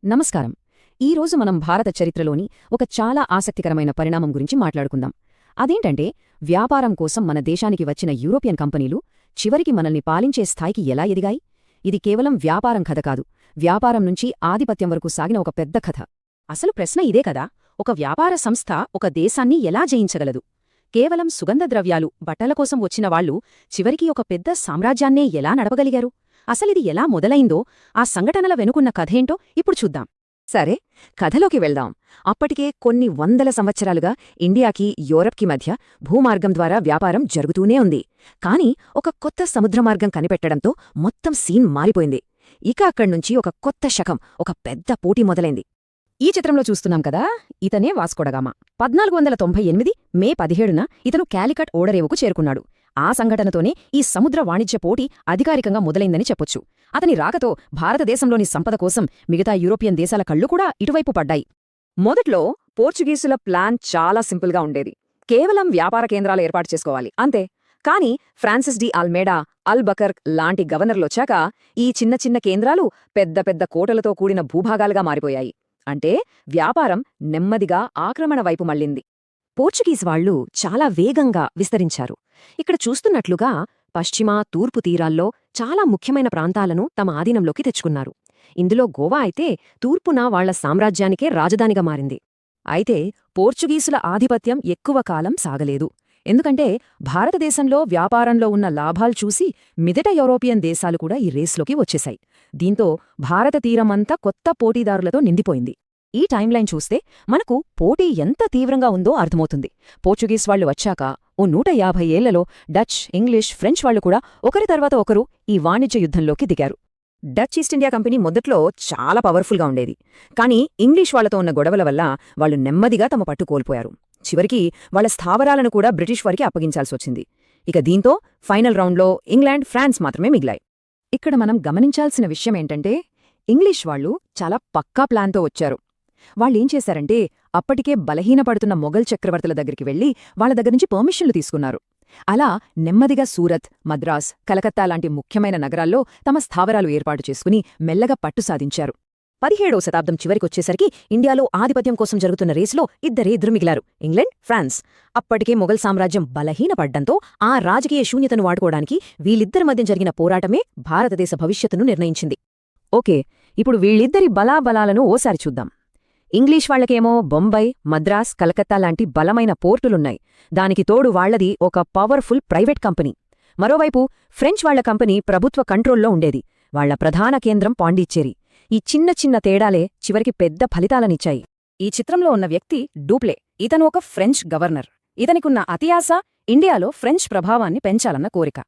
నమస్కారం. ఈరోజు మనం భారత చరిత్రలోని ఒక చాలా ఆసక్తికరమైన పరిణామం గురించి మాట్లాడుకుందాం. అదేంటంటే, వ్యాపారం కోసం మన దేశానికి వచ్చిన యూరోపియన్ కంపెనీలు చివరికి మనల్ని పాలించే స్థాయికి ఎలా ఎదిగాయి? ఇది కేవలం వ్యాపారం కథ కాదు, వ్యాపారం నుంచి ఆధిపత్యం వరకు సాగిన ఒక పెద్ద కథ. అసలు ప్రశ్న ఇదే కదా, ఒక వ్యాపార సంస్థ ఒక దేశాన్ని ఎలా జయించగలదు? కేవలం సుగంధ ద్రవ్యాలు, బట్టల కోసం వచ్చిన వాళ్లు చివరికి ఒక పెద్ద సామ్రాజ్యాన్నే ఎలా నడపగలిగారు? అసలిది ఎలా మొదలైందో, ఆ సంఘటనల వెనుకున్న కథేంటో ఇప్పుడు చూద్దాం. సరే, కథలోకి వెళ్దాం. అప్పటికే కొన్ని వందల సంవత్సరాలుగా ఇండియాకి యూరప్కి మధ్య భూమార్గం ద్వారా వ్యాపారం జరుగుతూనే ఉంది. కాని ఒక కొత్త సముద్రమార్గం కనిపెట్టడంతో మొత్తం సీన్ మారిపోయింది. ఇక అక్కడ్నుంచి ఒక కొత్త శకం, ఒక పెద్ద పోటీ మొదలైంది. ఈ చిత్రంలో చూస్తున్నాం కదా, ఇతనే వాస్కోడగామా. 1498 మే 17న ఇతను క్యాలికట్ ఓడరేవుకు చేరుకున్నాడు. ఆ సంఘటనతోనే ఈ సముద్ర వాణిజ్య పోటీ అధికారికంగా మొదలైందని చెప్పొచ్చు. అతని రాకతో భారతదేశంలోని సంపద కోసం మిగతా యూరోపియన్ దేశాల కళ్ళు కూడా ఇటువైపు పడ్డాయి. మొదట్లో పోర్చుగీసుల ప్లాన్ చాలా సింపుల్గా ఉండేది. కేవలం వ్యాపార కేంద్రాలు ఏర్పాటు చేసుకోవాలి, అంతే. కాని ఫ్రాన్సిస్ డి అల్మేడా, అల్ బకర్క్ లాంటి గవర్నర్లొచ్చాక ఈ చిన్న చిన్న కేంద్రాలు పెద్ద పెద్ద కోటలతో కూడిన భూభాగాలుగా మారిపోయాయి. అంటే వ్యాపారం నెమ్మదిగా ఆక్రమణ వైపు మళ్ళింది. పోర్చుగీస్ వాళ్లు చాలా వేగంగా విస్తరించారు. ఇక్కడ చూస్తున్నట్లుగా పశ్చిమ, తూర్పు తీరాల్లో చాలా ముఖ్యమైన ప్రాంతాలను తమ ఆధీనంలోకి తెచ్చుకున్నారు. ఇందులో గోవా అయితే తూర్పున వాళ్ల సామ్రాజ్యానికే రాజధానిగా మారింది. అయితే పోర్చుగీసుల ఆధిపత్యం ఎక్కువ కాలం సాగలేదు. ఎందుకంటే భారతదేశంలో వ్యాపారంలో ఉన్న లాభాలు చూసి మిగట యూరోపియన్ దేశాలు కూడా ఈ రేస్లోకి వచ్చేశాయి. దీంతో భారత తీరమంతా కొత్త పోటీదారులతో నిండిపోయింది. ఈ టైంలైన్ చూస్తే మనకు పోటీ ఎంత తీవ్రంగా ఉందో అర్థమవుతుంది. పోర్చుగీస్ వాళ్లు వచ్చాక ఓ 150 ఏళ్లలో డచ్, ఇంగ్లీష్, ఫ్రెంచ్ వాళ్లు కూడా ఒకరి తర్వాత ఒకరు ఈ వాణిజ్య యుద్ధంలోకి దిగారు. డచ్ ఈస్ట్ ఇండియా కంపెనీ మొదట్లో చాలా పవర్ఫుల్గా ఉండేది. కాని ఇంగ్లీష్ వాళ్లతో ఉన్న గొడవల వల్ల వాళ్లు నెమ్మదిగా తమ పట్టు కోల్పోయారు. చివరికి వాళ్ల స్థావరాలను కూడా బ్రిటిష్ వారికి అప్పగించాల్సొచ్చింది. ఇక దీంతో ఫైనల్ రౌండ్లో ఇంగ్లాండ్, ఫ్రాన్స్ మాత్రమే మిగిలాయి. ఇక్కడ మనం గమనించాల్సిన విషయమేంటంటే, ఇంగ్లీష్ వాళ్లు చాలా పక్కా ప్లాన్తో వచ్చారు. వాళ్ళేం చేశారంటే, అప్పటికే బలహీనపడుతున్న మొఘల్ చక్రవర్తుల దగ్గరికి వెళ్లి వాళ్ల దగ్గర్నుంచి పర్మిషన్లు తీసుకున్నారు. అలా నెమ్మదిగా సూరత్, మద్రాస్, కలకత్తా లాంటి ముఖ్యమైన నగరాల్లో తమ స్థావరాలు ఏర్పాటు చేసుకుని మెల్లగా పట్టు సాధించారు. 17వ శతాబ్దం చివరికొచ్చేసరికి ఇండియాలో ఆధిపత్యం కోసం జరుగుతున్న రేసులో ఇద్దరు మిగిలారు, ఇంగ్లాండ్, ఫ్రాన్స్. అప్పటికే మొఘల్ సామ్రాజ్యం బలహీనపడ్డంతో ఆ రాజకీయ శూన్యతను వాడుకోవడానికి వీళ్ళిద్దరి మధ్య జరిగిన పోరాటమే భారతదేశ భవిష్యత్తును నిర్ణయించింది. ఓకే, ఇప్పుడు వీళ్ళిద్దరి బలాబలాలను ఓసారి చూద్దాం. ఇంగ్లీష్ వాళ్లకేమో బొంబై, మద్రాస్, కలకత్తా లాంటి బలమైన పోర్టులున్నాయి. దానికి తోడు వాళ్లది ఒక పవర్ఫుల్ ప్రైవేట్ కంపెనీ. మరోవైపు ఫ్రెంచ్ వాళ్ల కంపెనీ ప్రభుత్వ కంట్రోల్లో ఉండేది. వాళ్ల ప్రధాన కేంద్రం పాండిచ్చేరి. ఈ చిన్న చిన్న తేడాలే చివరికి పెద్ద ఫలితాలనిచ్చాయి. ఈ చిత్రంలో ఉన్న వ్యక్తి డూప్లే. ఇతను ఒక ఫ్రెంచ్ గవర్నర్. ఇతనికున్న అతియాస ఇండియాలో ఫ్రెంచ్ ప్రభావాన్ని పెంచాలన్న కోరిక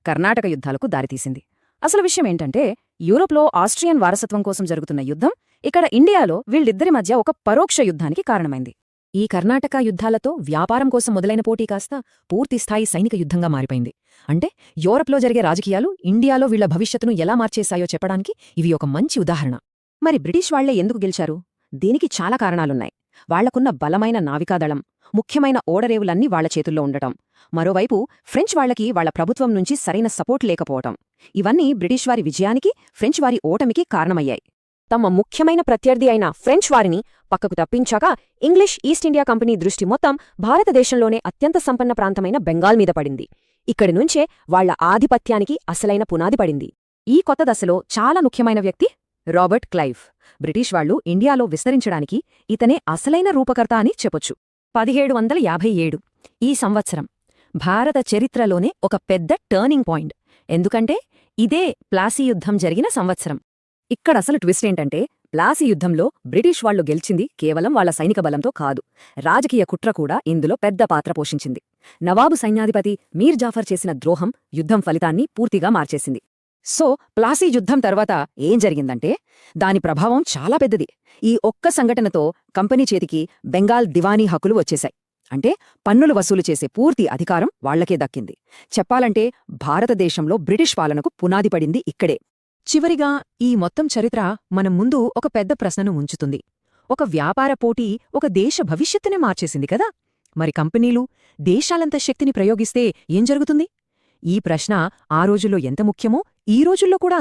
కర్ణాటక యుద్ధాలకు దారితీసింది. అసలు విషయమేంటంటే, యూరోప్లో ఆస్ట్రియన్ వారసత్వం కోసం జరుగుతున్న యుద్ధం ఇక్కడ ఇండియాలో వీళ్ళిద్దరి మధ్య ఒక పరోక్ష యుద్ధానికి కారణమైంది. ఈ కర్ణాటక యుద్ధాలతో వ్యాపారం కోసం మొదలైన పోటీ కాస్త పూర్తిస్థాయి సైనిక యుద్ధంగా మారిపోయింది. అంటే యూరప్లో జరిగే రాజకీయాలు ఇండియాలో వీళ్ల భవిష్యత్తును ఎలా మార్చేశాయో చెప్పడానికి ఇవి ఒక మంచి ఉదాహరణ. మరి బ్రిటిష్ వాళ్లే ఎందుకు గెలిచారు? దీనికి చాలా కారణాలున్నాయి. వాళ్లకున్న బలమైన నావికాదళం, ముఖ్యమైన ఓడరేవులన్నీ వాళ్ల చేతుల్లో ఉండటం, మరోవైపు ఫ్రెంచ్ వాళ్లకి వాళ్ల ప్రభుత్వం నుంచి సరైన సపోర్ట్ లేకపోవటం, ఇవన్నీ బ్రిటిష్ వారి విజయానికి, ఫ్రెంచ్ వారి ఓటమికి కారణమయ్యాయి. తమ ముఖ్యమైన ప్రత్యర్థి అయిన ఫ్రెంచ్ వారిని పక్కకు తప్పించాక ఇంగ్లీష్ ఈస్ట్ ఇండియా కంపెనీ దృష్టి మొత్తం భారతదేశంలోనే అత్యంత సంపన్న ప్రాంతమైన బెంగాల్ మీద పడింది. ఇక్కడి నుంచే వాళ్ల ఆధిపత్యానికి అసలైన పునాది పడింది. ఈ కొత్త దశలో చాలా ముఖ్యమైన వ్యక్తి రాబర్ట్ క్లైవ్. బ్రిటిష్ వాళ్లు ఇండియాలో విస్తరించడానికి ఇతనే అసలైన రూపకర్త అని చెప్పొచ్చు. 1757 ఈ సంవత్సరం భారత చరిత్రలోనే ఒక పెద్ద టర్నింగ్ పాయింట్. ఎందుకంటే ఇదే ప్లాసీ యుద్ధం జరిగిన సంవత్సరం. ఇక్కడసలు ట్విస్ట్ ఏంటంటే, ప్లాసీ యుద్ధంలో బ్రిటిష్ వాళ్లు గెలిచింది కేవలం వాళ్ల సైనిక బలంతో కాదు, రాజకీయ కుట్ర కూడా ఇందులో పెద్ద పాత్ర పోషించింది. నవాబు సైన్యాధిపతి మీర్ జాఫర్ చేసిన ద్రోహం యుద్ధం ఫలితాన్ని పూర్తిగా మార్చేసింది. సో ప్లాసీ యుద్ధం తర్వాత ఏం జరిగిందంటే, దాని ప్రభావం చాలా పెద్దది. ఈ ఒక్క సంఘటనతో కంపెనీ చేతికి బెంగాల్ దివానీ హక్కులు వచ్చేశాయి. అంటే పన్నులు వసూలు చేసే పూర్తి అధికారం వాళ్లకే దక్కింది. చెప్పాలంటే భారతదేశంలో బ్రిటిష్ పాలనకు పునాది పడింది ఇక్కడే. చివరిగా ఈ మొత్తం చరిత్ర మన ముందు ఒక పెద్ద ప్రశ్నను ఉంచుతుంది. ఒక వ్యాపార పోటీ ఒక దేశ భవిష్యత్తునే మార్చేసింది కదా, మరి కంపెనీలు దేశాలంత శక్తిని ప్రయోగిస్తే ఏం జరుగుతుంది? ఈ ప్రశ్న ఆ రోజుల్లో ఎంత ముఖ్యమో ఈ రోజుల్లో కూడా